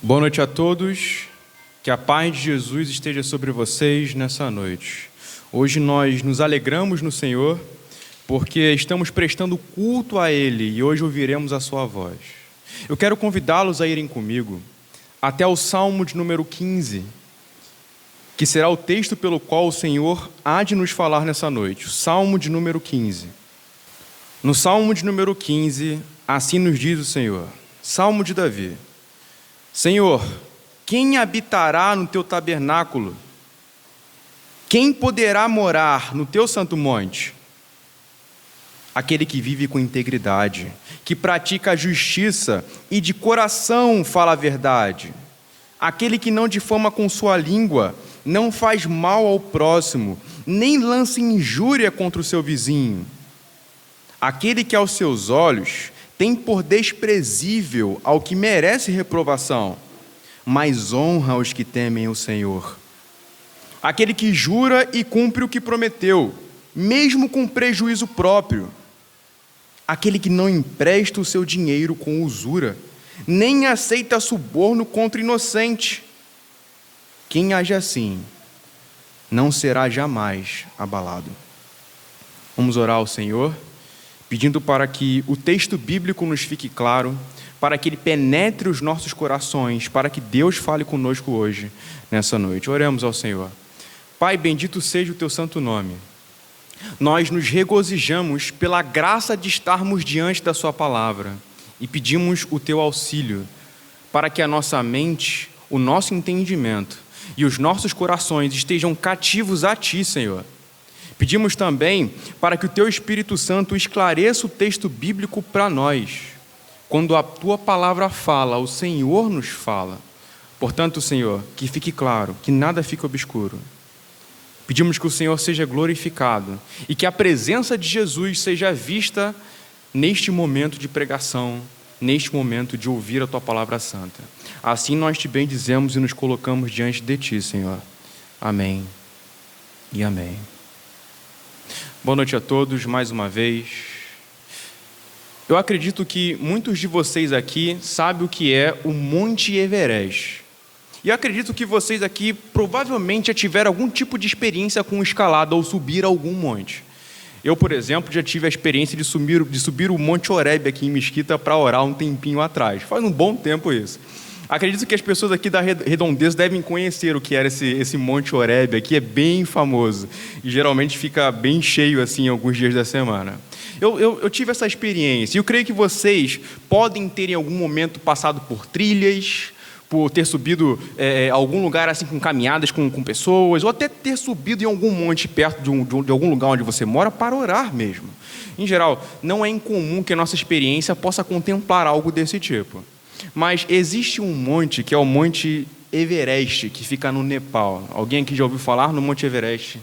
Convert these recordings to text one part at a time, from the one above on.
Boa noite a todos, que a paz de Jesus esteja sobre vocês nessa noite. Hoje nós nos alegramos no Senhor, porque estamos prestando culto a Ele e hoje ouviremos a sua voz. Eu quero convidá-los a irem comigo até o Salmo de número 15, que será o texto pelo qual o Senhor há de nos falar nessa noite. O Salmo de número 15. No Salmo de número 15, assim nos diz o Senhor, Salmo de Davi: Senhor, quem habitará no teu tabernáculo? Quem poderá morar no teu santo monte? Aquele que vive com integridade, que pratica a justiça e de coração fala a verdade. Aquele que não difama com sua língua, não faz mal ao próximo, nem lança injúria contra o seu vizinho. Aquele que aos seus olhos tem por desprezível ao que merece reprovação, mas honra os que temem o Senhor. Aquele que jura e cumpre o que prometeu, mesmo com prejuízo próprio. Aquele que não empresta o seu dinheiro com usura, nem aceita suborno contra o inocente. Quem age assim, não será jamais abalado. Vamos orar ao Senhor, pedindo para que o texto bíblico nos fique claro, para que ele penetre os nossos corações, para que Deus fale conosco hoje, nessa noite. Oremos ao Senhor. Pai, bendito seja o teu santo nome. Nós nos regozijamos pela graça de estarmos diante da sua palavra e pedimos o teu auxílio para que a nossa mente, o nosso entendimento e os nossos corações estejam cativos a ti, Senhor. Pedimos também para que o teu Espírito Santo esclareça o texto bíblico para nós. Quando a tua palavra fala, o Senhor nos fala. Portanto, Senhor, que fique claro, que nada fique obscuro. Pedimos que o Senhor seja glorificado e que a presença de Jesus seja vista neste momento de pregação, neste momento de ouvir a tua palavra santa. Assim nós te bendizemos e nos colocamos diante de ti, Senhor. Amém e amém. Boa noite a todos, mais uma vez. Eu acredito que muitos de vocês aqui sabem o que é o Monte Everest. E eu acredito que vocês aqui provavelmente já tiveram algum tipo de experiência com escalada ou subir algum monte. Eu, por exemplo, já tive a experiência de subir o Monte Horebe aqui em Mesquita para orar um tempinho atrás. Faz um bom tempo isso. Acredito que as pessoas aqui da Redondeza devem conhecer o que era esse Monte Horebe aqui, é bem famoso. E geralmente fica bem cheio assim alguns dias da semana. Eu tive essa experiência e eu creio que vocês podem ter em algum momento passado por trilhas, por ter subido a algum lugar assim com caminhadas com pessoas, ou até ter subido em algum monte perto de algum lugar onde você mora para orar mesmo. Em geral, não é incomum que a nossa experiência possa contemplar algo desse tipo. Mas existe um monte que é o Monte Everest, que fica no Nepal. Alguém aqui já ouviu falar no Monte Everest?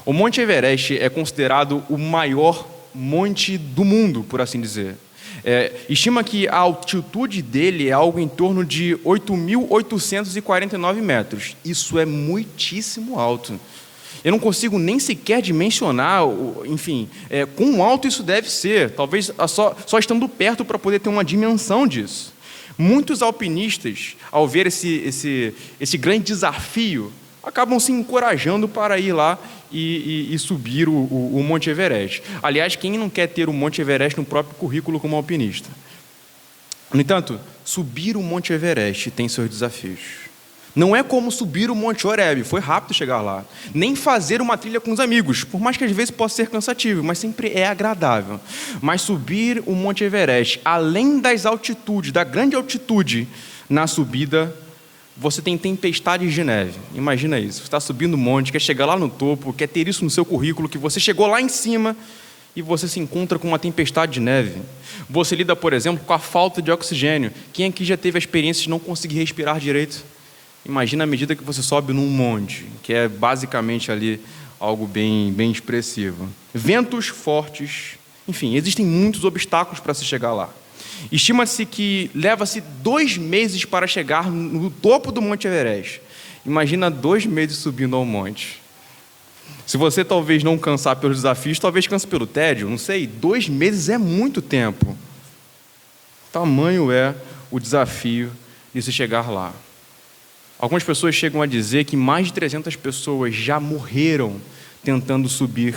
O Monte Everest é considerado o maior monte do mundo, por assim dizer. Estima que a altitude dele é algo em torno de 8.849 metros. Isso é muitíssimo alto. Eu não consigo nem sequer dimensionar, enfim, quão alto isso deve ser. Talvez só estando perto para poder ter uma dimensão disso. Muitos alpinistas, ao ver esse grande desafio, acabam se encorajando para ir lá e subir o Monte Everest. Aliás, quem não quer ter o Monte Everest no próprio currículo como alpinista? No entanto, subir o Monte Everest tem seus desafios. Não é como subir o Monte Horebe, foi rápido chegar lá. Nem fazer uma trilha com os amigos, por mais que às vezes possa ser cansativo, mas sempre é agradável. Mas subir o Monte Everest, além das altitudes, da grande altitude na subida, você tem tempestades de neve. Imagina isso, você está subindo um monte, quer chegar lá no topo, quer ter isso no seu currículo, que você chegou lá em cima e você se encontra com uma tempestade de neve. Você lida, por exemplo, com a falta de oxigênio. Quem aqui já teve a experiência de não conseguir respirar direito? Imagina a medida que você sobe num monte, que é basicamente ali algo bem expressivo. Ventos fortes, enfim, existem muitos obstáculos para se chegar lá. Estima-se que leva-se 2 meses para chegar no topo do Monte Everest. Imagina 2 meses subindo ao monte. Se você talvez não cansar pelos desafios, talvez canse pelo tédio, não sei. 2 meses é muito tempo. Tamanho é o desafio de se chegar lá. Algumas pessoas chegam a dizer que mais de 300 pessoas já morreram tentando subir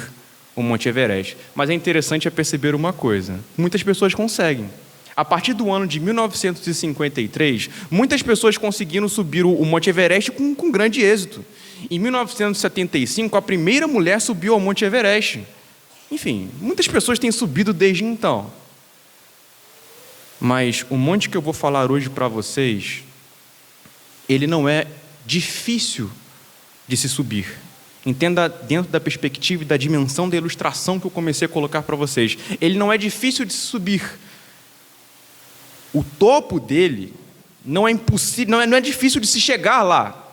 o Monte Everest. Mas é interessante perceber uma coisa: muitas pessoas conseguem. A partir do ano de 1953, muitas pessoas conseguiram subir o Monte Everest com grande êxito. Em 1975, a primeira mulher subiu ao Monte Everest. Enfim, muitas pessoas têm subido desde então. Mas o monte que eu vou falar hoje para vocês, ele não é difícil de se subir. Entenda dentro da perspectiva e da dimensão da ilustração que eu comecei a colocar para vocês. Ele não é difícil de se subir. O topo dele não é impossível, não é difícil de se chegar lá.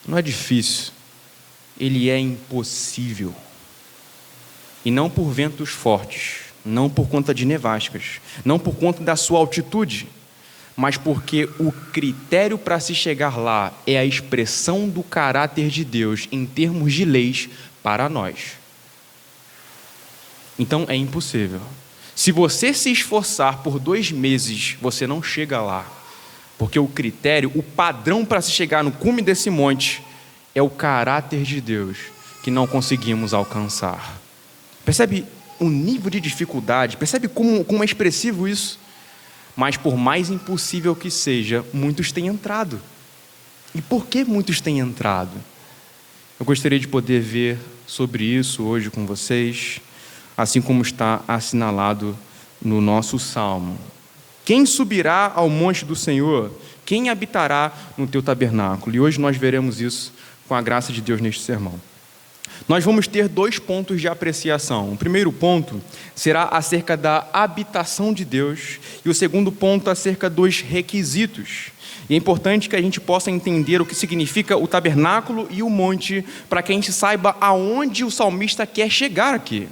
Não é difícil. Ele é impossível. E não por ventos fortes, não por conta de nevascas, não por conta da sua altitude, mas porque o critério para se chegar lá é a expressão do caráter de Deus em termos de leis para nós. Então é impossível. Se você se esforçar por 2 meses, você não chega lá, porque o critério, o padrão para se chegar no cume desse monte é o caráter de Deus que não conseguimos alcançar. Percebe o nível de dificuldade? Percebe como é expressivo isso? Mas por mais impossível que seja, muitos têm entrado. E por que muitos têm entrado? Eu gostaria de poder ver sobre isso hoje com vocês, assim como está assinalado no nosso Salmo. Quem subirá ao monte do Senhor? Quem habitará no teu tabernáculo? E hoje nós veremos isso com a graça de Deus neste sermão. Nós vamos ter 2 pontos de apreciação. O primeiro ponto será acerca da habitação de Deus e o segundo ponto acerca dos requisitos. E é importante que a gente possa entender o que significa o tabernáculo e o monte para que a gente saiba aonde o salmista quer chegar aqui.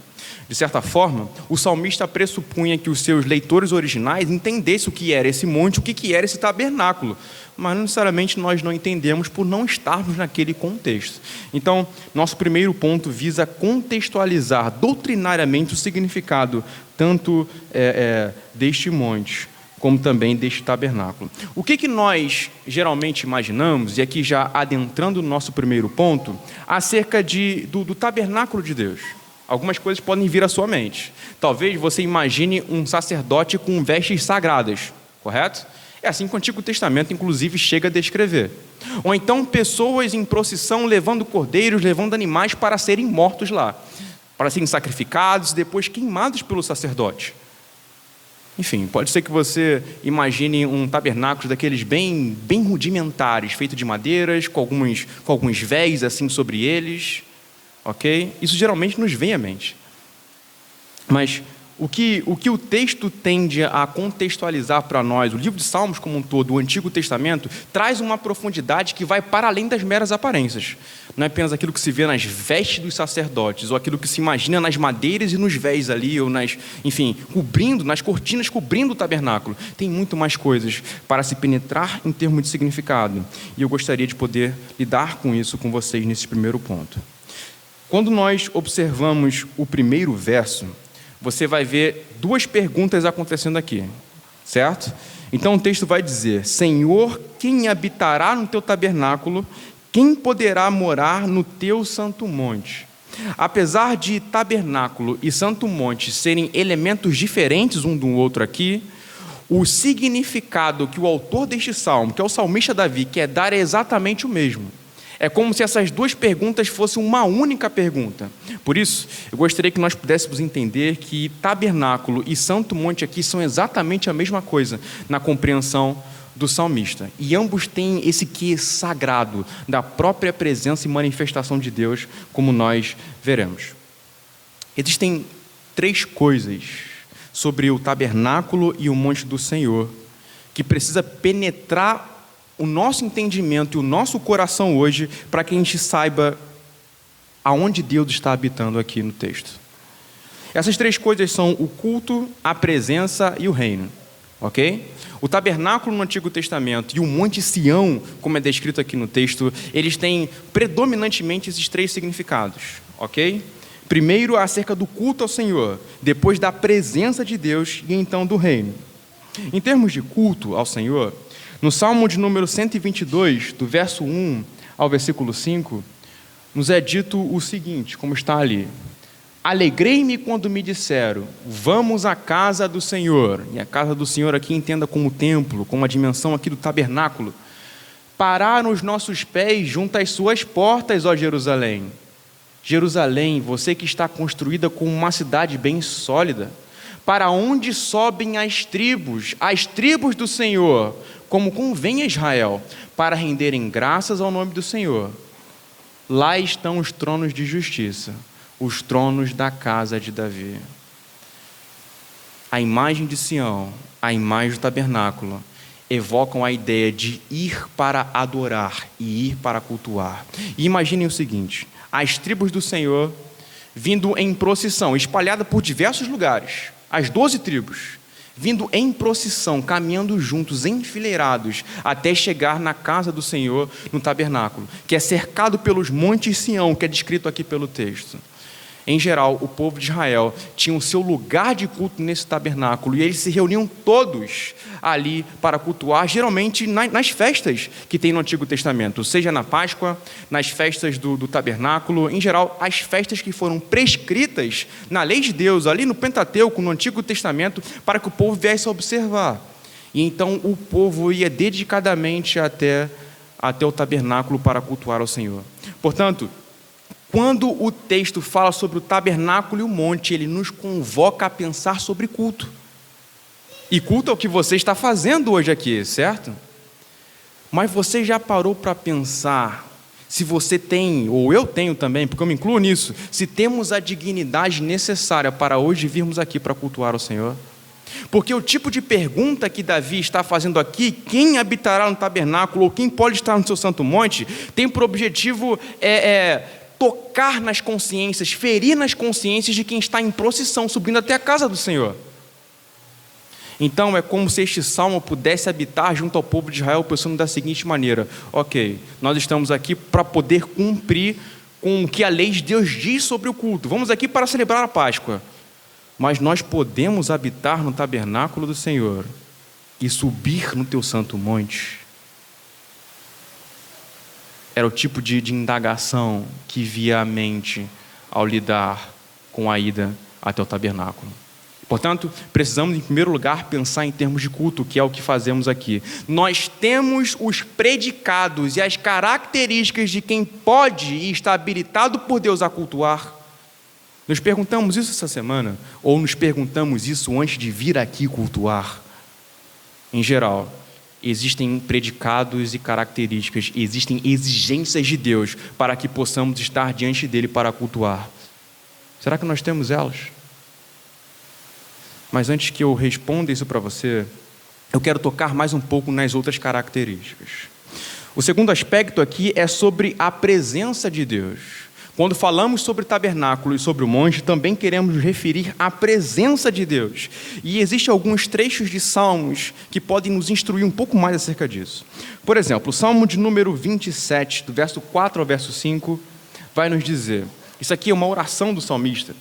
De certa forma, o salmista pressupunha que os seus leitores originais entendessem o que era esse monte, o que era esse tabernáculo, mas não necessariamente nós não entendemos por não estarmos naquele contexto. Então, nosso primeiro ponto visa contextualizar doutrinariamente o significado tanto deste monte como também deste tabernáculo. O que nós geralmente imaginamos, e aqui já adentrando no nosso primeiro ponto, acerca do tabernáculo de Deus? Algumas coisas podem vir à sua mente. Talvez você imagine um sacerdote com vestes sagradas, correto? É assim que o Antigo Testamento, inclusive, chega a descrever. Ou então pessoas em procissão levando cordeiros, levando animais para serem mortos lá, para serem sacrificados e depois queimados pelo sacerdote. Enfim, pode ser que você imagine um tabernáculo daqueles bem rudimentares, feito de madeiras, com alguns véis assim sobre eles. Ok? Isso geralmente nos vem à mente. Mas o que o texto tende a contextualizar para nós, o livro de Salmos como um todo, o Antigo Testamento, traz uma profundidade que vai para além das meras aparências. Não é apenas aquilo que se vê nas vestes dos sacerdotes, ou aquilo que se imagina nas madeiras e nos véis ali, ou nas cortinas cobrindo o tabernáculo. Tem muito mais coisas para se penetrar em termos de significado. E eu gostaria de poder lidar com isso com vocês nesse primeiro ponto. Quando nós observamos o primeiro verso, você vai ver 2 perguntas acontecendo aqui, certo? Então o texto vai dizer: Senhor, quem habitará no teu tabernáculo? Quem poderá morar no teu santo monte? Apesar de tabernáculo e santo monte serem elementos diferentes um do outro aqui, o significado que o autor deste salmo, que é o salmista Davi, quer dar é exatamente o mesmo. É como se essas 2 perguntas fossem uma única pergunta. Por isso, eu gostaria que nós pudéssemos entender que tabernáculo e santo monte aqui são exatamente a mesma coisa na compreensão do salmista. E ambos têm esse quê sagrado da própria presença e manifestação de Deus, como nós veremos. Existem 3 coisas sobre o tabernáculo e o monte do Senhor que precisa penetrar o nosso entendimento e o nosso coração hoje, para que a gente saiba aonde Deus está habitando aqui no texto. Essas 3 coisas são o culto, a presença e o reino, ok? O tabernáculo no Antigo Testamento e o Monte Sião, como é descrito aqui no texto, eles têm predominantemente esses 3 significados, ok? Primeiro, acerca do culto ao Senhor, depois da presença de Deus e então do reino. Em termos de culto ao Senhor, no Salmo de número 122, do verso 1 ao versículo 5, nos é dito o seguinte, como está ali: alegrei-me quando me disseram, vamos à casa do Senhor. E a casa do Senhor aqui entenda como templo, como a dimensão aqui do tabernáculo. Pararam os nossos pés junto às suas portas, ó Jerusalém. Jerusalém, você que está construída como uma cidade bem sólida, para onde sobem as tribos do Senhor, como convém a Israel, para renderem graças ao nome do Senhor. Lá estão os tronos de justiça, os tronos da casa de Davi. A imagem de Sião, a imagem do tabernáculo, evocam a ideia de ir para adorar e ir para cultuar. E imaginem o seguinte: as tribos do Senhor vindo em procissão, espalhada por diversos lugares, as 12 tribos, vindo em procissão, caminhando juntos, enfileirados, até chegar na casa do Senhor, no tabernáculo, que é cercado pelos montes Sião, que é descrito aqui pelo texto. Em geral, o povo de Israel tinha o seu lugar de culto nesse tabernáculo, e eles se reuniam todos ali para cultuar, geralmente nas festas que tem no Antigo Testamento, seja na Páscoa, nas festas do tabernáculo, em geral, as festas que foram prescritas na lei de Deus, ali no Pentateuco, no Antigo Testamento, para que o povo viesse a observar. E então o povo ia dedicadamente até o tabernáculo para cultuar ao Senhor. Portanto, quando o texto fala sobre o tabernáculo e o monte, ele nos convoca a pensar sobre culto. E culto é o que você está fazendo hoje aqui, certo? Mas você já parou para pensar se você tem, ou eu tenho também, porque eu me incluo nisso, se temos a dignidade necessária para hoje virmos aqui para cultuar o Senhor? Porque o tipo de pergunta que Davi está fazendo aqui, quem habitará no tabernáculo ou quem pode estar no seu santo monte, tem por objetivo tocar nas consciências, ferir nas consciências de quem está em procissão, subindo até a casa do Senhor. Então é como se este salmo pudesse habitar junto ao povo de Israel, pensando da seguinte maneira: ok, nós estamos aqui para poder cumprir com o que a lei de Deus diz sobre o culto, vamos aqui para celebrar a Páscoa, mas nós podemos habitar no tabernáculo do Senhor e subir no teu santo monte. Era o tipo de indagação que via a mente ao lidar com a ida até o tabernáculo. Portanto, precisamos, em primeiro lugar, pensar em termos de culto, que é o que fazemos aqui. Nós temos os predicados e as características de quem pode e está habilitado por Deus a cultuar. Nos perguntamos isso essa semana? Ou nos perguntamos isso antes de vir aqui cultuar? Em geral, existem predicados e características, existem exigências de Deus para que possamos estar diante dele para cultuar. Será que nós temos elas? Mas antes que eu responda isso para você, eu quero tocar mais um pouco nas outras características. O segundo aspecto aqui é sobre a presença de Deus. Quando falamos sobre tabernáculo e sobre o monte, também queremos nos referir à presença de Deus. E existem alguns trechos de salmos que podem nos instruir um pouco mais acerca disso. Por exemplo, o salmo de número 27, do verso 4 ao verso 5, vai nos dizer, isso aqui é uma oração do salmista: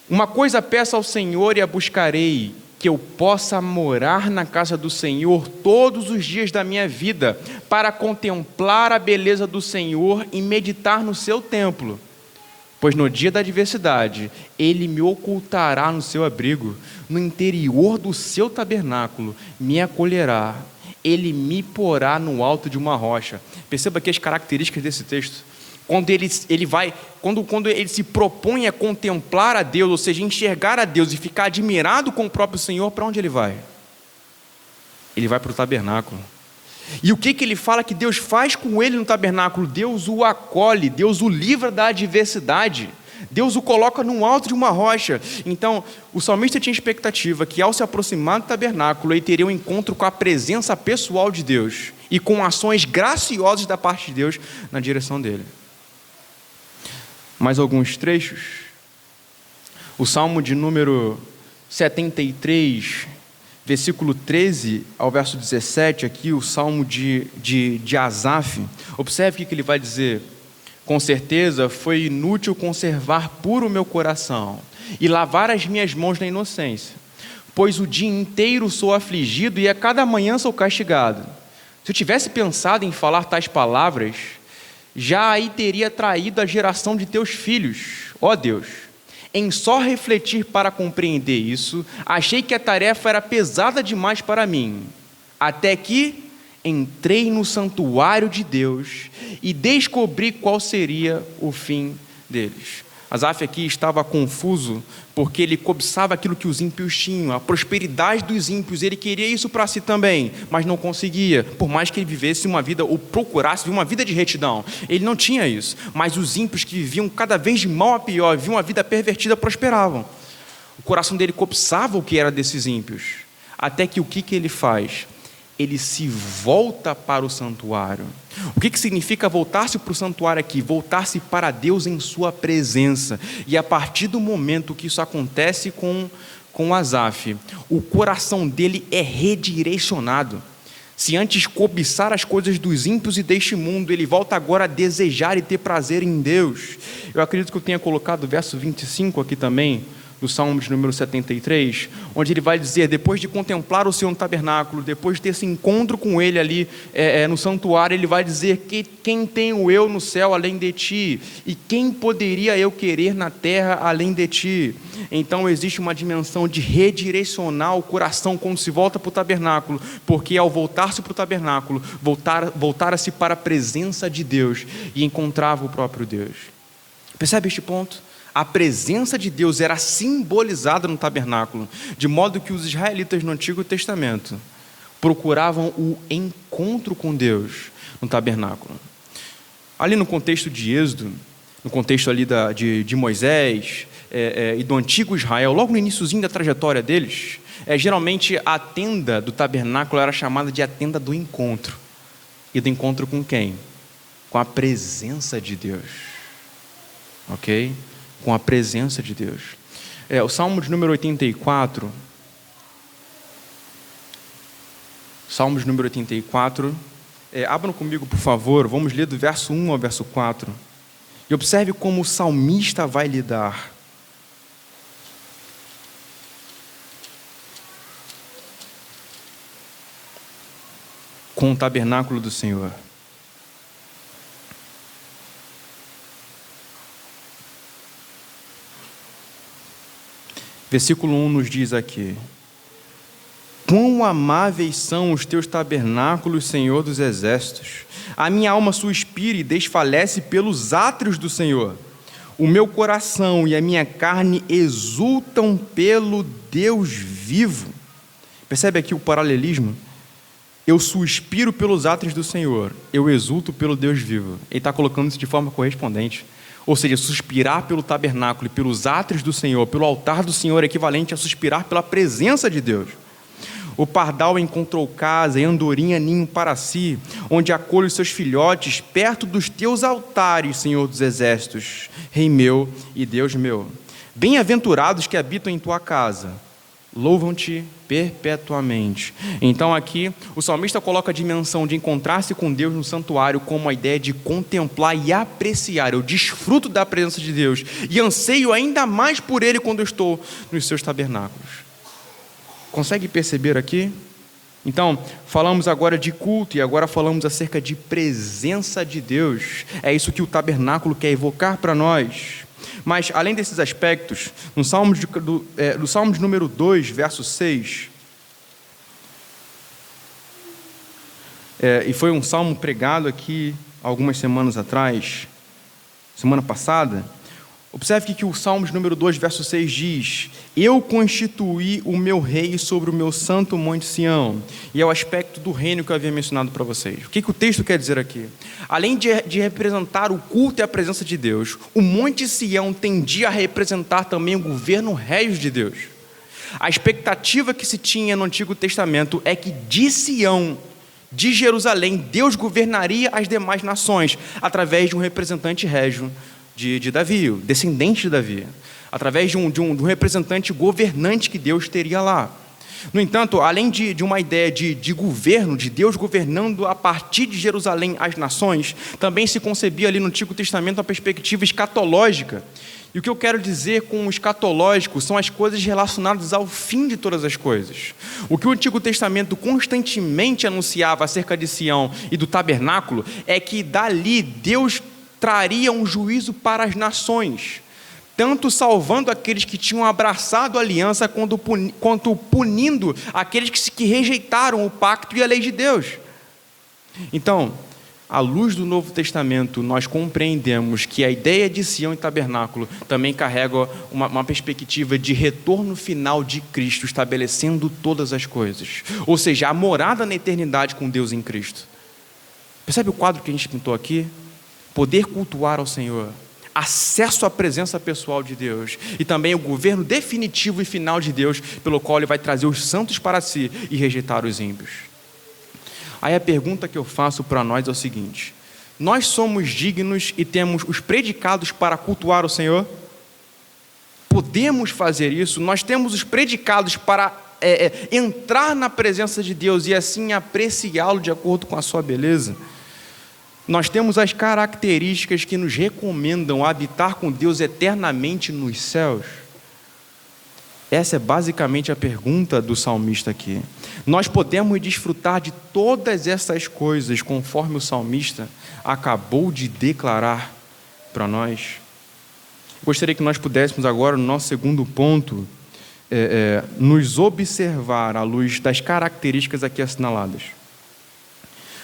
uma coisa peço ao Senhor e a buscarei, que eu possa morar na casa do Senhor todos os dias da minha vida, para contemplar a beleza do Senhor e meditar no seu templo. Pois no dia da adversidade, Ele me ocultará no seu abrigo, no interior do seu tabernáculo, me acolherá, Ele me porá no alto de uma rocha. Perceba aqui as características desse texto. Quando ele se propõe a contemplar a Deus, ou seja, enxergar a Deus e ficar admirado com o próprio Senhor, para onde ele vai? Ele vai para o tabernáculo. E o que ele fala que Deus faz com ele no tabernáculo? Deus o acolhe, Deus o livra da adversidade, Deus o coloca no alto de uma rocha. Então, o salmista tinha expectativa que ao se aproximar do tabernáculo, ele teria um encontro com a presença pessoal de Deus e com ações graciosas da parte de Deus na direção dele. Mais alguns trechos. O Salmo de número 73, versículo 13 ao verso 17, aqui o Salmo de Asaf. Observe o que ele vai dizer: com certeza foi inútil conservar puro o meu coração e lavar as minhas mãos na inocência, pois o dia inteiro sou afligido e a cada manhã sou castigado. Se eu tivesse pensado em falar tais palavras, já aí teria traído a geração de teus filhos. Ó Deus, em só refletir para compreender isso, achei que a tarefa era pesada demais para mim, até que entrei no santuário de Deus e descobri qual seria o fim deles. Asaf aqui estava confuso porque ele cobiçava aquilo que os ímpios tinham, a prosperidade dos ímpios. Ele queria isso para si também, mas não conseguia, por mais que ele vivesse uma vida, ou procurasse uma vida de retidão. Ele não tinha isso, mas os ímpios que viviam cada vez de mal a pior, viviam uma vida pervertida, prosperavam. O coração dele cobiçava o que era desses ímpios, até que o que ele faz? Ele se volta para o santuário. O que significa voltar-se para o santuário aqui? Voltar-se para Deus em sua presença. E a partir do momento que isso acontece com Asaf, o coração dele é redirecionado. Se antes cobiçar as coisas dos ímpios e deste mundo, ele volta agora a desejar e ter prazer em Deus. Eu acredito que eu tenha colocado o verso 25 aqui também, do Salmo de número 73, onde ele vai dizer, depois de contemplar o Senhor no tabernáculo, depois de ter esse encontro com ele ali no santuário, ele vai dizer que quem tenho eu no céu além de ti, e quem poderia eu querer na terra além de ti? Então existe uma dimensão de redirecionar o coração quando se volta para o tabernáculo, porque ao voltar-se para o tabernáculo, voltara-se para a presença de Deus e encontrava o próprio Deus. Percebe este ponto? A presença de Deus era simbolizada no tabernáculo, de modo que os israelitas no Antigo Testamento procuravam o encontro com Deus no tabernáculo. Ali no contexto de Êxodo, no contexto ali de Moisés e do antigo Israel, logo no iniciozinho da trajetória deles, geralmente a tenda do tabernáculo era chamada de a tenda do encontro. E do encontro com quem? Com a presença de Deus. Ok? Com a presença de Deus. O Salmo de número 84. Salmo de número 84. Abram comigo, por favor. Vamos ler do verso 1 ao verso 4. E observe como o salmista vai lidar. Com o tabernáculo do Senhor. Versículo 1 nos diz aqui: quão amáveis são os teus tabernáculos, Senhor dos exércitos! A minha alma suspira e desfalece pelos átrios do Senhor. O meu coração e a minha carne exultam pelo Deus vivo. Percebe aqui o paralelismo? Eu suspiro pelos átrios do Senhor, eu exulto pelo Deus vivo. Ele está colocando isso de forma correspondente. Ou seja, suspirar pelo tabernáculo e pelos átrios do Senhor, pelo altar do Senhor, é equivalente a suspirar pela presença de Deus. O pardal encontrou casa e andorinha ninho para si, onde acolhe os seus filhotes, perto dos teus altares, Senhor dos exércitos, Rei meu e Deus meu. Bem-aventurados que habitam em tua casa, louvam-te perpetuamente. Então aqui o salmista coloca a dimensão de encontrar-se com Deus no santuário como a ideia de contemplar e apreciar. Eu desfruto da presença de Deus e anseio ainda mais por Ele quando eu estou nos seus tabernáculos. Consegue perceber aqui? Então, falamos agora de culto e agora falamos acerca de presença de Deus. É isso que o tabernáculo quer evocar para nós. Mas, além desses aspectos, no Salmo de número 2, verso 6, e foi um salmo pregado aqui algumas semanas atrás, semana passada, observe que o Salmo de número 2, verso 6 diz: eu constituí o meu rei sobre o meu santo monte Sião. E é o aspecto do reino que eu havia mencionado para vocês. O que o texto quer dizer aqui? Além de representar o culto e a presença de Deus, o monte Sião tendia a representar também o governo régio de Deus. A expectativa que se tinha no Antigo Testamento é que de Sião, de Jerusalém, Deus governaria as demais nações através de um representante régio de Davi, o descendente de Davi, através de um representante governante que Deus teria lá. No entanto, além de uma ideia de governo, de Deus governando a partir de Jerusalém as nações, também se concebia ali no Antigo Testamento a perspectiva escatológica, E o que eu quero dizer com o escatológico são as coisas relacionadas ao fim de todas as coisas. O que o Antigo Testamento constantemente anunciava acerca de Sião e do tabernáculo é que dali Deus traria um juízo para as nações, tanto salvando aqueles que tinham abraçado a aliança, quanto punindo aqueles que rejeitaram o pacto e a lei de Deus. Então, à luz do Novo Testamento, nós compreendemos que a ideia de Sião e tabernáculo também carrega uma perspectiva de retorno final de Cristo, estabelecendo todas as coisas. Ou seja, a morada na eternidade com Deus em Cristo. Percebe o quadro que a gente pintou aqui? Poder cultuar ao Senhor, acesso à presença pessoal de Deus e também o governo definitivo e final de Deus, pelo qual Ele vai trazer os santos para si e rejeitar os ímpios. Aí a pergunta que eu faço para nós é o seguinte: nós somos dignos e temos os predicados para cultuar o Senhor? Podemos fazer isso? Nós temos os predicados para entrar na presença de Deus e assim apreciá-lo de acordo com a sua beleza? Nós temos as características que nos recomendam habitar com Deus eternamente nos céus? Essa é basicamente a pergunta do salmista aqui. Nós podemos desfrutar de todas essas coisas conforme o salmista acabou de declarar para nós? Gostaria que nós pudéssemos agora, no nosso segundo ponto, nos observar à luz das características aqui assinaladas.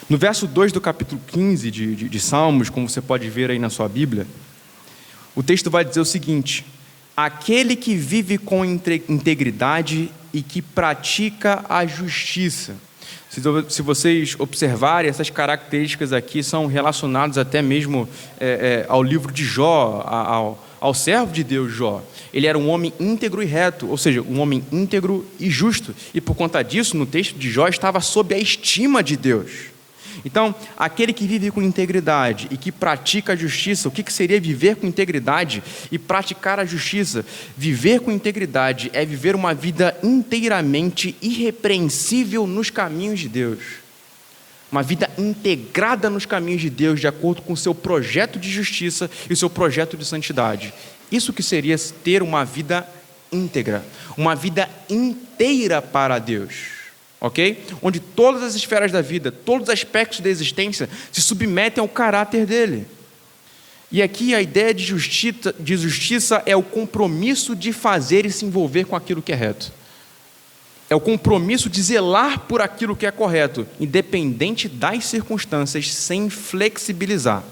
No verso 2 do capítulo 15 de Salmos, como você pode ver aí na sua Bíblia, o texto vai dizer o seguinte: aquele que vive com integridade e que pratica a justiça. Se vocês observarem, essas características aqui são relacionadas até mesmo ao livro de Jó, ao servo de Deus Jó. Ele era um homem íntegro e reto, ou seja, um homem íntegro e justo. E por conta disso, no texto de Jó, estava sob a estima de Deus. Então, aquele que vive com integridade e que pratica a justiça, o que seria viver com integridade e praticar a justiça? Viver com integridade é viver uma vida inteiramente irrepreensível nos caminhos de Deus. Uma vida integrada nos caminhos de Deus, de acordo com o seu projeto de justiça e o seu projeto de santidade. Isso que seria ter uma vida íntegra, uma vida inteira para Deus. Ok? Onde todas as esferas da vida, todos os aspectos da existência se submetem ao caráter dele. E aqui a ideia de justiça é o compromisso de fazer e se envolver com aquilo que é reto. É o compromisso de zelar por aquilo que é correto, independente das circunstâncias, sem flexibilizar.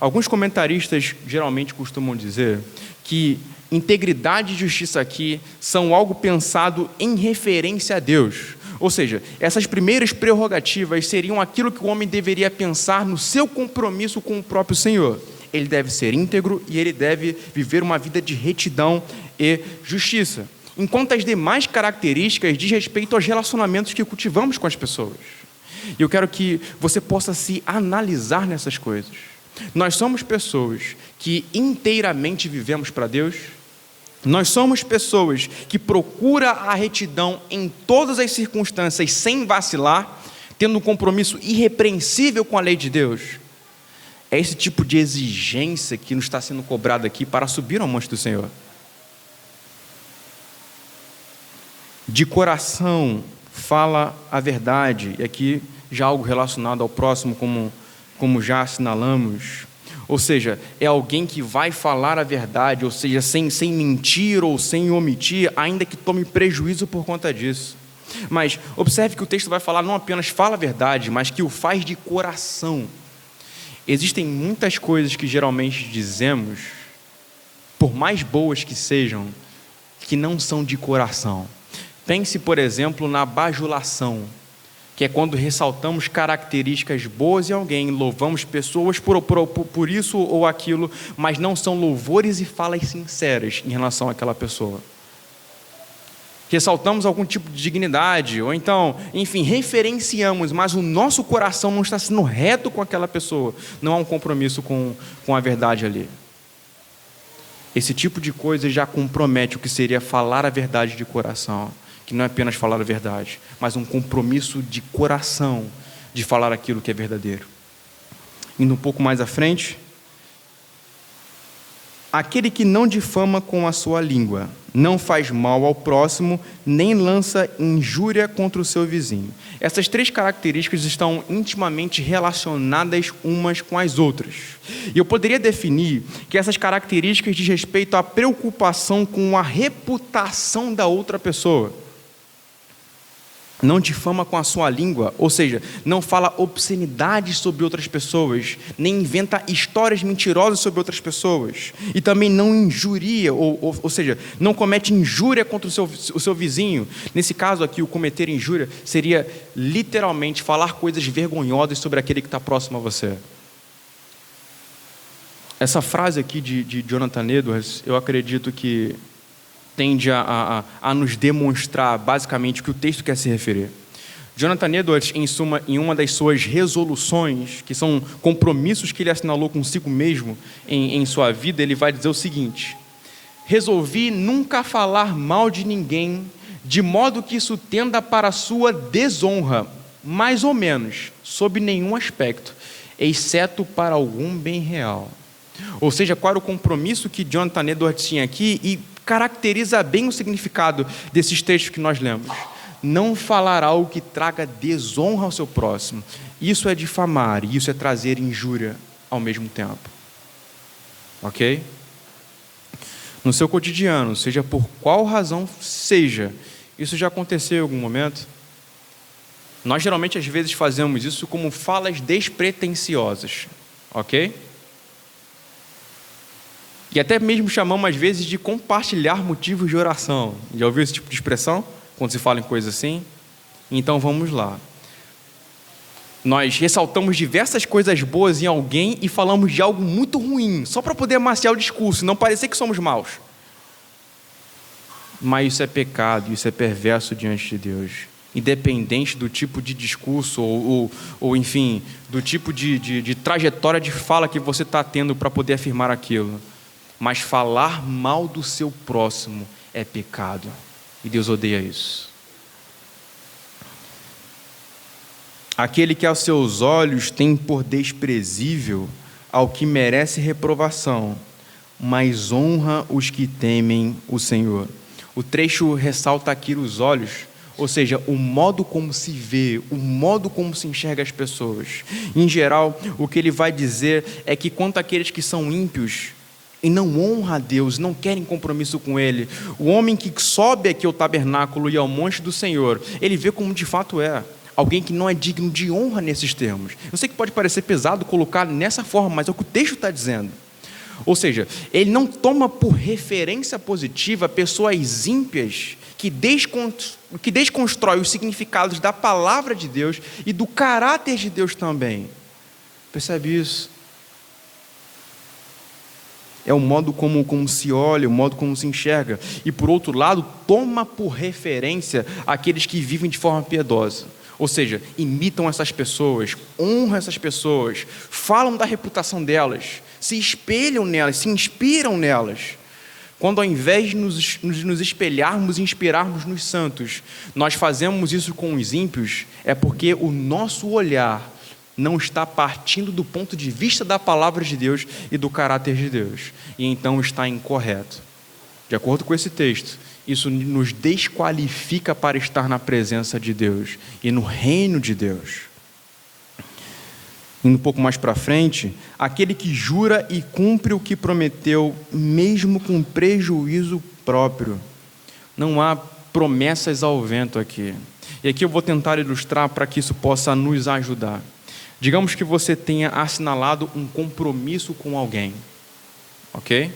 Alguns comentaristas geralmente costumam dizer que integridade e justiça aqui são algo pensado em referência a Deus. Ou seja, essas primeiras prerrogativas seriam aquilo que o homem deveria pensar no seu compromisso com o próprio Senhor. Ele deve ser íntegro e ele deve viver uma vida de retidão e justiça. Enquanto as demais características diz respeito aos relacionamentos que cultivamos com as pessoas. E eu quero que você possa se analisar nessas coisas. Nós somos pessoas que inteiramente vivemos para Deus. Nós somos pessoas que procuram a retidão em todas as circunstâncias, sem vacilar, tendo um compromisso irrepreensível com a lei de Deus. É esse tipo de exigência que nos está sendo cobrado aqui para subir ao monte do Senhor. De coração, fala a verdade. E aqui já algo relacionado ao próximo, como já assinalamos. Ou seja, é alguém que vai falar a verdade, ou seja, sem mentir ou sem omitir, ainda que tome prejuízo por conta disso. Mas observe que o texto vai falar não apenas fala a verdade, mas que o faz de coração. Existem muitas coisas que geralmente dizemos, por mais boas que sejam, que não são de coração. Pense, por exemplo, na bajulação, que é quando ressaltamos características boas em alguém, louvamos pessoas por isso ou aquilo, mas não são louvores e falas sinceras em relação àquela pessoa. Ressaltamos algum tipo de dignidade, ou então, enfim, referenciamos, mas o nosso coração não está sendo reto com aquela pessoa, não há um compromisso com a verdade ali. Esse tipo de coisa já compromete o que seria falar a verdade de coração, que não é apenas falar a verdade, mas um compromisso de coração de falar aquilo que é verdadeiro. Indo um pouco mais à frente, aquele que não difama com a sua língua, não faz mal ao próximo, nem lança injúria contra o seu vizinho. Essas três características estão intimamente relacionadas umas com as outras. E eu poderia definir que essas características diz respeito à preocupação com a reputação da outra pessoa. Não difama com a sua língua, ou seja, não fala obscenidades sobre outras pessoas, nem inventa histórias mentirosas sobre outras pessoas, e também não injuria, ou seja, não comete injúria contra o seu vizinho. Nesse caso aqui, o cometer injúria seria literalmente falar coisas vergonhosas sobre aquele que está próximo a você. Essa frase aqui de Jonathan Edwards, eu acredito que tende a nos demonstrar basicamente o que o texto quer se referir. Jonathan Edwards, em uma das suas resoluções, que são compromissos que ele assinalou consigo mesmo em sua vida, ele vai dizer o seguinte: resolvi nunca falar mal de ninguém, de modo que isso tenda para a sua desonra, mais ou menos, sob nenhum aspecto, exceto para algum bem real. Ou seja, qual era o compromisso que Jonathan Edwards tinha aqui e caracteriza bem o significado desses textos que nós lemos. Não falar algo que traga desonra ao seu próximo. Isso é difamar, e isso é trazer injúria ao mesmo tempo. Ok? No seu cotidiano, seja por qual razão seja, isso já aconteceu em algum momento? Nós geralmente às vezes fazemos isso como falas despretensiosas. Ok? E até mesmo chamamos às vezes de compartilhar motivos de oração. Já ouviu esse tipo de expressão? Quando se fala em coisas assim? Então vamos lá. Nós ressaltamos diversas coisas boas em alguém e falamos de algo muito ruim, só para poder amaciar o discurso, não parecer que somos maus. Mas isso é pecado, isso é perverso diante de Deus. Independente do tipo de discurso ou enfim, do tipo de trajetória de fala que você está tendo para poder afirmar aquilo. Mas falar mal do seu próximo é pecado. E Deus odeia isso. Aquele que aos seus olhos tem por desprezível ao que merece reprovação, mas honra os que temem o Senhor. O trecho ressalta aqui os olhos, ou seja, o modo como se vê, o modo como se enxerga as pessoas. Em geral, o que ele vai dizer é que quanto àqueles que são ímpios, e não honra a Deus, não querem compromisso com Ele, o homem que sobe aqui ao tabernáculo e ao monte do Senhor, ele vê como de fato é, alguém que não é digno de honra nesses termos. Eu sei que pode parecer pesado colocar nessa forma, mas é o que o texto está dizendo. Ou seja, ele não toma por referência positiva pessoas ímpias que desconstrói os significados da palavra de Deus e do caráter de Deus também. Percebe isso? É o modo como se olha, o modo como se enxerga. E, por outro lado, toma por referência aqueles que vivem de forma piedosa. Ou seja, imitam essas pessoas, honram essas pessoas, falam da reputação delas, se espelham nelas, se inspiram nelas. Quando, ao invés de nos espelharmos e inspirarmos nos santos, nós fazemos isso com os ímpios, é porque o nosso olhar não está partindo do ponto de vista da palavra de Deus e do caráter de Deus, e então está incorreto. De acordo com esse texto, isso nos desqualifica para estar na presença de Deus e no reino de Deus. Indo um pouco mais para frente, aquele que jura e cumpre o que prometeu, mesmo com prejuízo próprio. Não há promessas ao vento aqui. E aqui eu vou tentar ilustrar para que isso possa nos ajudar. Digamos que você tenha assinalado um compromisso com alguém, ok?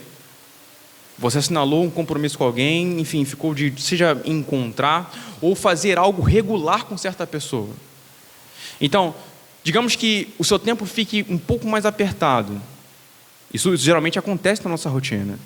Você assinalou um compromisso com alguém, enfim, ficou de, seja encontrar ou fazer algo regular com certa pessoa. Então, digamos que o seu tempo fique um pouco mais apertado. Isso geralmente acontece na nossa rotina.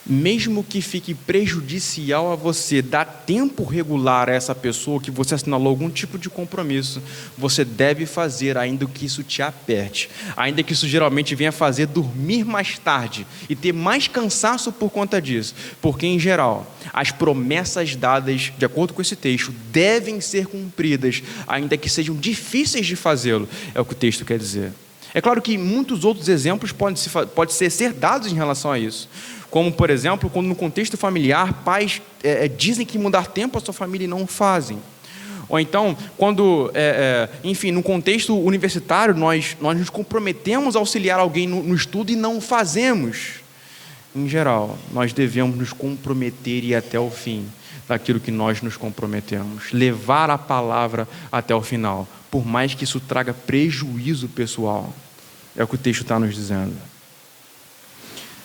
Mesmo que fique prejudicial a você dar tempo regular a essa pessoa que você assinalou algum tipo de compromisso, você deve fazer, ainda que isso te aperte, ainda que isso geralmente venha fazer dormir mais tarde e ter mais cansaço por conta disso, porque em geral, as promessas dadas, de acordo com esse texto, devem ser cumpridas, ainda que sejam difíceis de fazê-lo, é o que o texto quer dizer. É claro que muitos outros exemplos podem ser dados em relação a isso. Como, por exemplo, quando no contexto familiar, pais dizem que mudar tempo a sua família e não fazem. Ou então, quando, enfim, no contexto universitário, nós nos comprometemos a auxiliar alguém no estudo e não fazemos. Em geral, nós devemos nos comprometer e ir até o fim daquilo que nós nos comprometemos. Levar a palavra até o final, por mais que isso traga prejuízo pessoal. É o que o texto está nos dizendo.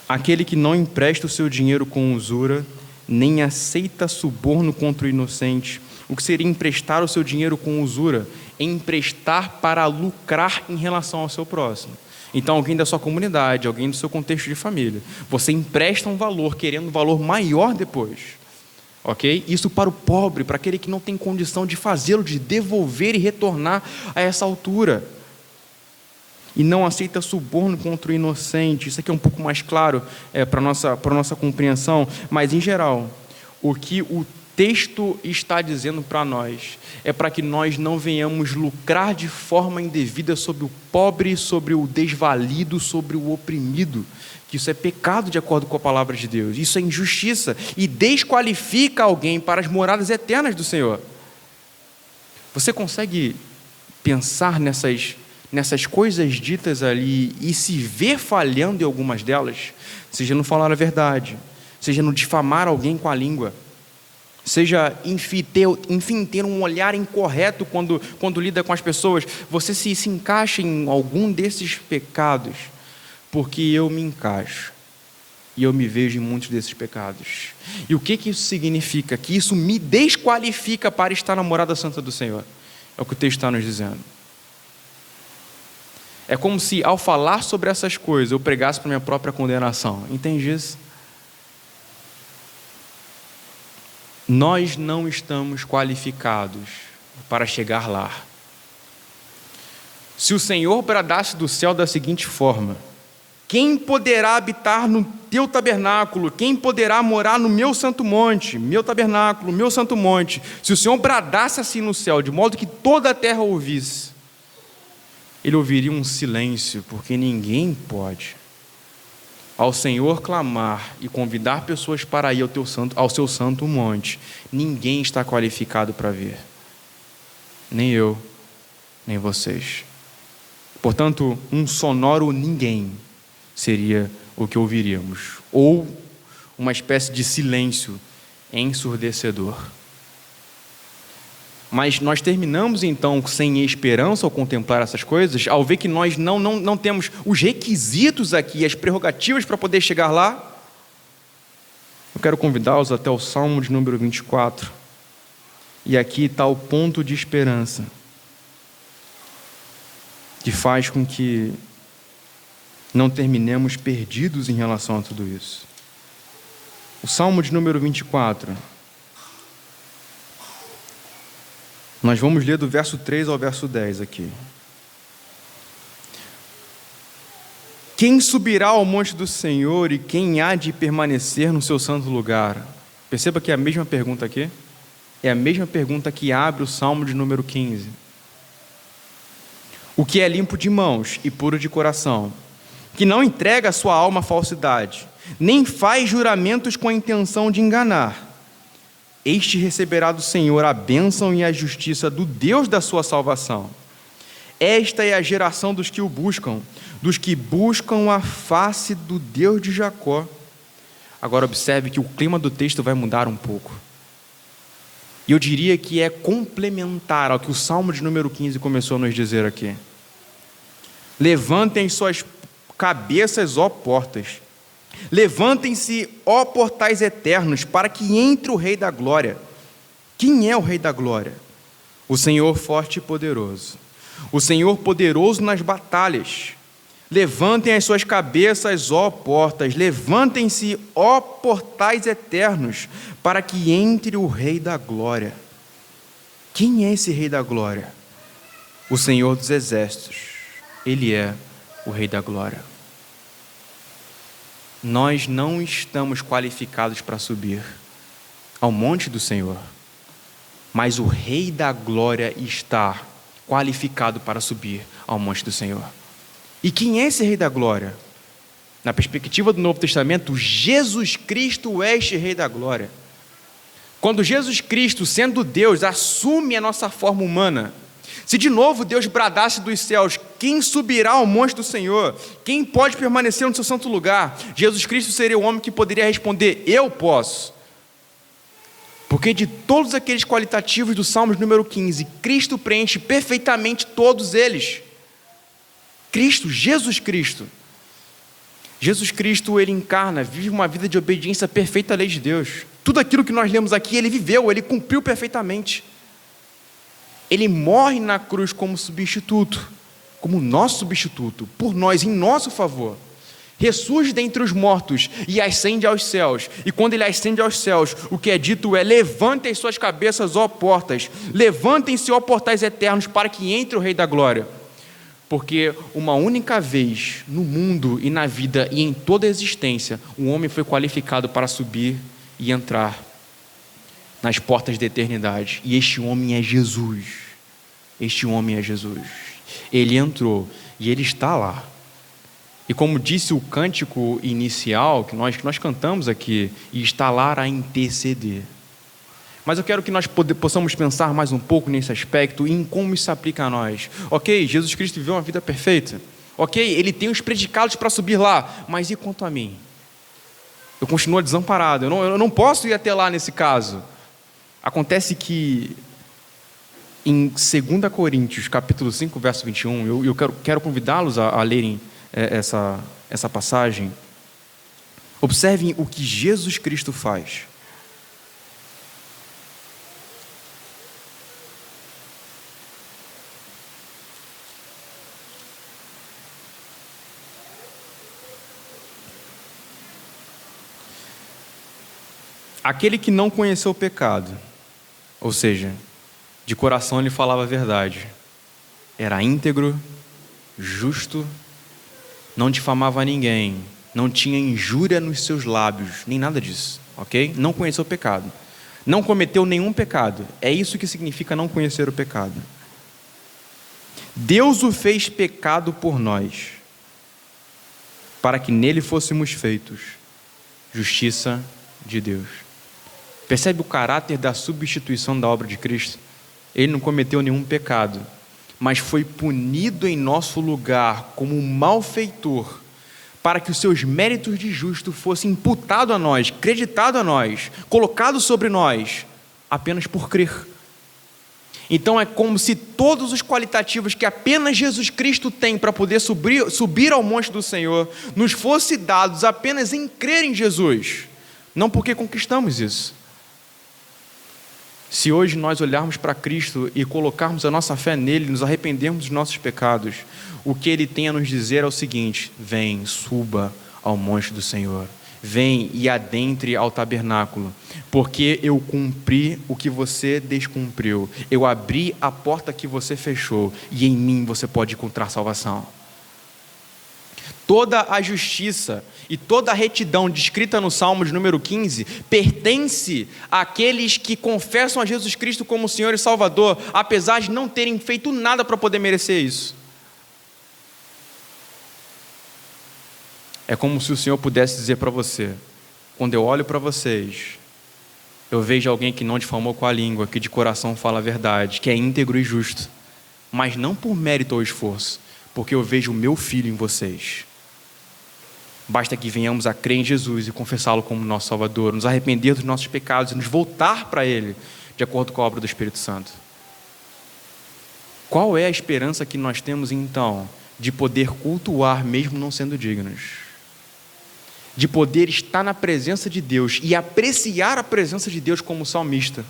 Aquele que não empresta o seu dinheiro com usura, nem aceita suborno contra o inocente. O que seria emprestar o seu dinheiro com usura? É emprestar para lucrar em relação ao seu próximo. Então, alguém da sua comunidade, alguém do seu contexto de família, você empresta um valor, querendo um valor maior depois. Ok? Isso para o pobre, para aquele que não tem condição de fazê-lo, de devolver e retornar a essa altura. E não aceita suborno contra o inocente. Isso aqui é um pouco mais claro para a nossa compreensão, mas, em geral, o que o texto está dizendo para nós é para que nós não venhamos lucrar de forma indevida sobre o pobre, sobre o desvalido, sobre o oprimido, que isso é pecado de acordo com a palavra de Deus. Isso é injustiça e desqualifica alguém para as moradas eternas do Senhor. Você consegue pensar nessas coisas ditas ali e se ver falhando em algumas delas, seja no falar a verdade, seja no difamar alguém com a língua, seja, enfim, ter um olhar incorreto quando lida com as pessoas? Você se encaixa em algum desses pecados, porque eu me encaixo e eu me vejo em muitos desses pecados. E o que isso significa? Que isso me desqualifica para estar na morada santa do Senhor. É o que o texto está nos dizendo. É como se, ao falar sobre essas coisas, eu pregasse para a minha própria condenação. Entende isso? Nós não estamos qualificados para chegar lá. Se o Senhor bradasse do céu da seguinte forma: quem poderá habitar no teu tabernáculo? Quem poderá morar no meu santo monte? Meu tabernáculo, meu santo monte. Se o Senhor bradasse assim no céu, de modo que toda a terra ouvisse, ele ouviria um silêncio, porque ninguém pode, ao Senhor clamar e convidar pessoas para ir ao seu santo monte. Ninguém está qualificado para vir. Nem eu, nem vocês. Portanto, um sonoro ninguém seria o que ouviríamos. Ou uma espécie de silêncio ensurdecedor. Mas nós terminamos então sem esperança ao contemplar essas coisas, ao ver que nós não temos os requisitos aqui, as prerrogativas para poder chegar lá. Eu quero convidá-los até o Salmo de número 24. E aqui está o ponto de esperança, que faz com que não terminemos perdidos em relação a tudo isso. O Salmo de número 24. Nós vamos ler do verso 3 ao verso 10 aqui. Quem subirá ao monte do Senhor e quem há de permanecer no seu santo lugar? Perceba que é a mesma pergunta aqui. É a mesma pergunta que abre o Salmo de número 15. O que é limpo de mãos e puro de coração, que não entrega a sua alma à falsidade, nem faz juramentos com a intenção de enganar. Este receberá do Senhor a bênção e a justiça do Deus da sua salvação. Esta é a geração dos que o buscam, dos que buscam a face do Deus de Jacó. Agora observe que o clima do texto vai mudar um pouco. E eu diria que é complementar ao que o Salmo de número 15 começou a nos dizer aqui. Levantem suas cabeças, ó portas. Levantem-se, ó portais eternos, para que entre o Rei da Glória. Quem é o Rei da Glória? O Senhor forte e poderoso. O Senhor poderoso nas batalhas. Levantem as suas cabeças, ó portas. Levantem-se, ó portais eternos, para que entre o Rei da Glória. Quem é esse Rei da Glória? O Senhor dos Exércitos. Ele é o Rei da Glória. Nós não estamos qualificados para subir ao monte do Senhor, mas o Rei da Glória está qualificado para subir ao monte do Senhor. E quem é esse Rei da Glória? Na perspectiva do Novo Testamento, Jesus Cristo é este Rei da Glória. Quando Jesus Cristo, sendo Deus, assume a nossa forma humana, se de novo Deus bradasse dos céus, quem subirá ao monte do Senhor? Quem pode permanecer no seu santo lugar? Jesus Cristo seria o homem que poderia responder: eu posso. Porque de todos aqueles qualitativos do Salmos número 15, Cristo preenche perfeitamente todos eles. Cristo, Jesus Cristo. Jesus Cristo, ele encarna, vive uma vida de obediência perfeita à lei de Deus. Tudo aquilo que nós lemos aqui, ele viveu, ele cumpriu perfeitamente. Ele morre na cruz como substituto, como nosso substituto, por nós, em nosso favor. Ressurge dentre os mortos e ascende aos céus. E quando ele ascende aos céus, o que é dito é: levantem suas cabeças, ó portas, levantem-se, ó portais eternos, para que entre o Rei da Glória. Porque uma única vez no mundo e na vida e em toda a existência, um homem foi qualificado para subir e entrar nas portas da eternidade. E este homem é Jesus. Este homem é Jesus. Ele entrou e ele está lá. E como disse o cântico inicial que nós cantamos aqui, e está lá a interceder. Mas eu quero que nós possamos pensar mais um pouco nesse aspecto e em como isso se aplica a nós. Ok, Jesus Cristo viveu uma vida perfeita. Ok, ele tem os predicados para subir lá. Mas e quanto a mim? Eu continuo desamparado. Eu não posso ir até lá nesse caso. Acontece que em 2 Coríntios, capítulo 5, verso 21, eu quero convidá-los a lerem essa passagem. Observem o que Jesus Cristo faz. Aquele que não conheceu o pecado, ou seja, de coração ele falava a verdade, era íntegro, justo, não difamava ninguém, não tinha injúria nos seus lábios, nem nada disso, ok? Não conheceu o pecado, não cometeu nenhum pecado, é isso que significa não conhecer o pecado. Deus o fez pecado por nós, para que nele fôssemos feitos justiça de Deus. Percebe o caráter da substituição da obra de Cristo? Ele não cometeu nenhum pecado, mas foi punido em nosso lugar como um malfeitor, para que os seus méritos de justo fossem imputados a nós, creditados a nós, colocados sobre nós, apenas por crer. Então é como se todos os qualitativos que apenas Jesus Cristo tem para poder subir ao monte do Senhor, nos fossem dados apenas em crer em Jesus, não porque conquistamos isso. Se hoje nós olharmos para Cristo e colocarmos a nossa fé nele, nos arrependermos dos nossos pecados, o que ele tem a nos dizer é o seguinte: vem, suba ao monte do Senhor, vem e adentre ao tabernáculo, porque eu cumpri o que você descumpriu, eu abri a porta que você fechou, e em mim você pode encontrar salvação. Toda a justiça e toda a retidão descrita no Salmo de número 15 pertence àqueles que confessam a Jesus Cristo como Senhor e Salvador, apesar de não terem feito nada para poder merecer isso. É como se o Senhor pudesse dizer para você: quando eu olho para vocês, eu vejo alguém que não difamou com a língua, que de coração fala a verdade, que é íntegro e justo, mas não por mérito ou esforço, porque eu vejo o meu filho em vocês. Basta que venhamos a crer em Jesus e confessá-lo como nosso Salvador, nos arrepender dos nossos pecados e nos voltar para Ele, de acordo com a obra do Espírito Santo. Qual é a esperança que nós temos, então, de poder cultuar mesmo não sendo dignos? De poder estar na presença de Deus e apreciar a presença de Deus como salmista,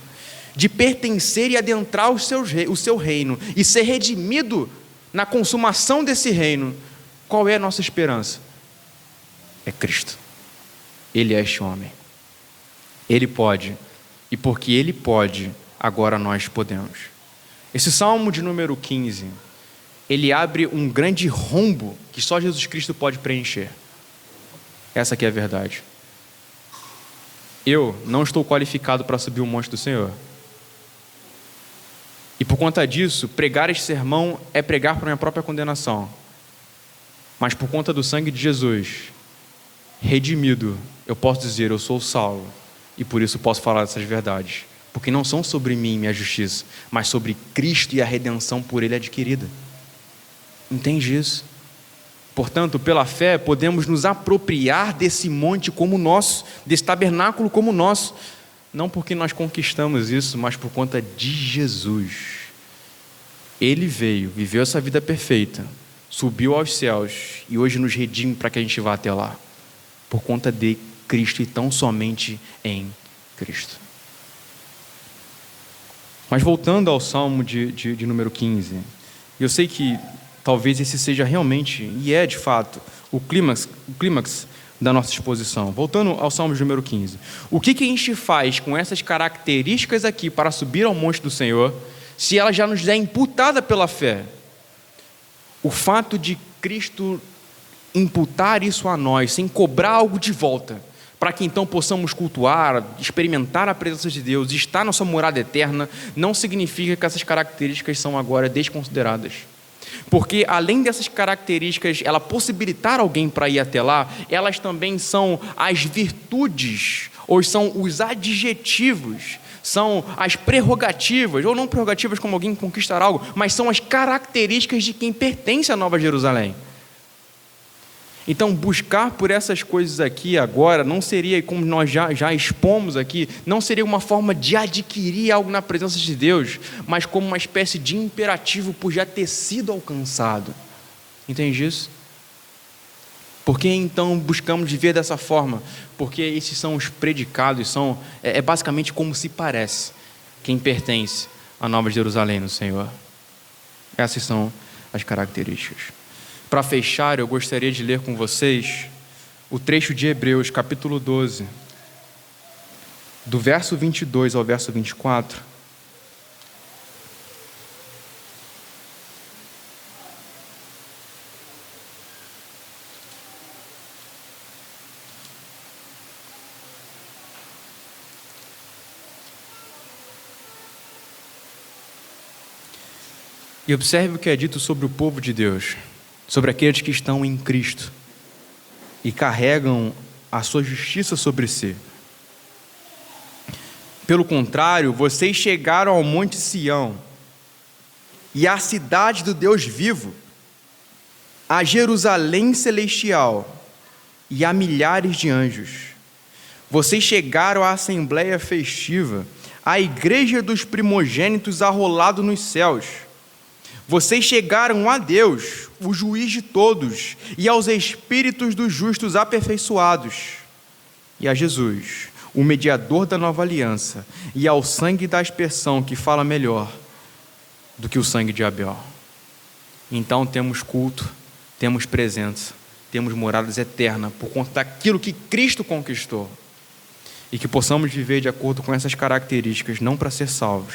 de pertencer e adentrar o seu reino e ser redimido na consumação desse reino. Qual é a nossa esperança? É Cristo. Ele é este homem. Ele pode, e porque Ele pode, agora nós podemos. Esse Salmo de número 15, ele abre um grande rombo que só Jesus Cristo pode preencher. Essa aqui é a verdade. Eu não estou qualificado para subir o monte do Senhor. E por conta disso, pregar este sermão é pregar para a minha própria condenação. Mas por conta do sangue de Jesus, redimido, eu posso dizer, eu sou salvo, e por isso posso falar dessas verdades, porque não são sobre mim e minha justiça, mas sobre Cristo e a redenção por Ele adquirida. Entende isso? Portanto, pela fé, podemos nos apropriar desse monte como nosso, desse tabernáculo como nosso, não porque nós conquistamos isso, mas por conta de Jesus. Ele veio, viveu essa vida perfeita, subiu aos céus e hoje nos redime para que a gente vá até lá, por conta de Cristo e tão somente em Cristo. Mas voltando ao Salmo de número 15, eu sei que talvez esse seja realmente, e é de fato, o clímax da nossa exposição. Voltando ao Salmo de número 15. O que a gente faz com essas características aqui para subir ao monte do Senhor, se ela já nos é imputada pela fé? O fato de Cristo imputar isso a nós, sem cobrar algo de volta, para que então possamos cultuar, experimentar a presença de Deus, estar na sua morada eterna, não significa que essas características são agora desconsideradas. Porque além dessas características, ela possibilitar alguém para ir até lá, elas também são as virtudes, ou são os adjetivos, são as prerrogativas, ou não prerrogativas como alguém conquistar algo, mas são as características de quem pertence à Nova Jerusalém. Então, buscar por essas coisas aqui agora não seria, como nós já expomos aqui, não seria uma forma de adquirir algo na presença de Deus, mas como uma espécie de imperativo por já ter sido alcançado. Entende isso? Por que então buscamos viver dessa forma? Porque esses são os predicados, é basicamente como se parece quem pertence à Nova Jerusalém no Senhor. Essas são as características. Para fechar, eu gostaria de ler com vocês o trecho de Hebreus, capítulo 12, do verso 22 ao verso 24. E observe o que é dito sobre o povo de Deus, sobre aqueles que estão em Cristo e carregam a sua justiça sobre si. Pelo contrário, vocês chegaram ao Monte Sião e à cidade do Deus vivo, a Jerusalém celestial e a milhares de anjos. Vocês chegaram à assembleia festiva, à igreja dos primogênitos arrolado nos céus. Vocês chegaram a Deus, o juiz de todos, e aos espíritos dos justos aperfeiçoados, e a Jesus, o mediador da nova aliança, e ao sangue da aspersão, que fala melhor do que o sangue de Abel. Então temos culto, temos presença, temos moradas eternas, por conta daquilo que Cristo conquistou, e que possamos viver de acordo com essas características, não para ser salvos,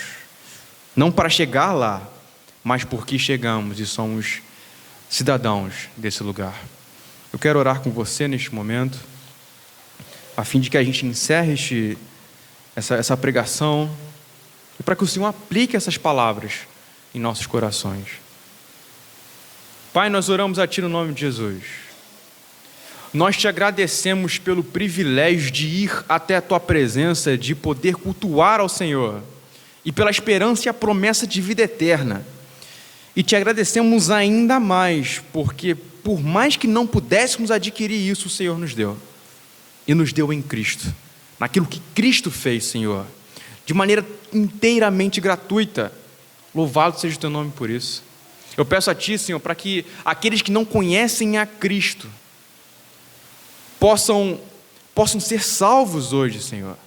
não para chegar lá, mas porque chegamos e somos cidadãos desse lugar. Eu quero orar com você neste momento, a fim de que a gente encerre essa pregação, e para que o Senhor aplique essas palavras em nossos corações. Pai, nós oramos a Ti no nome de Jesus. Nós Te agradecemos pelo privilégio de ir até a Tua presença, de poder cultuar ao Senhor, e pela esperança e a promessa de vida eterna. E Te agradecemos ainda mais, porque por mais que não pudéssemos adquirir isso, o Senhor nos deu. E nos deu em Cristo, naquilo que Cristo fez, Senhor, de maneira inteiramente gratuita. Louvado seja o Teu nome por isso. Eu peço a Ti, Senhor, para que aqueles que não conhecem a Cristo possam ser salvos hoje, Senhor.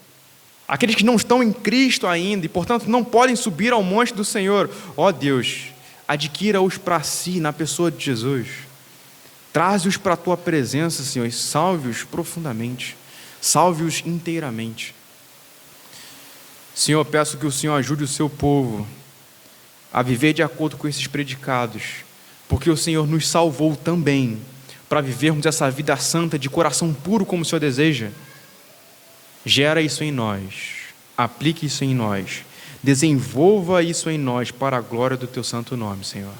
Aqueles que não estão em Cristo ainda e, portanto, não podem subir ao monte do Senhor. Ó Deus, adquira-os para si na pessoa de Jesus. Traze-os para a Tua presença, Senhor, e salve-os profundamente. Salve-os inteiramente. Senhor, eu peço que o Senhor ajude o Seu povo a viver de acordo com esses predicados, porque o Senhor nos salvou também para vivermos essa vida santa de coração puro como o Senhor deseja. Gera isso em nós, aplique isso em nós, desenvolva isso em nós para a glória do Teu santo nome, Senhor.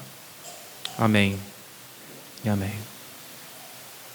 Amém e amém.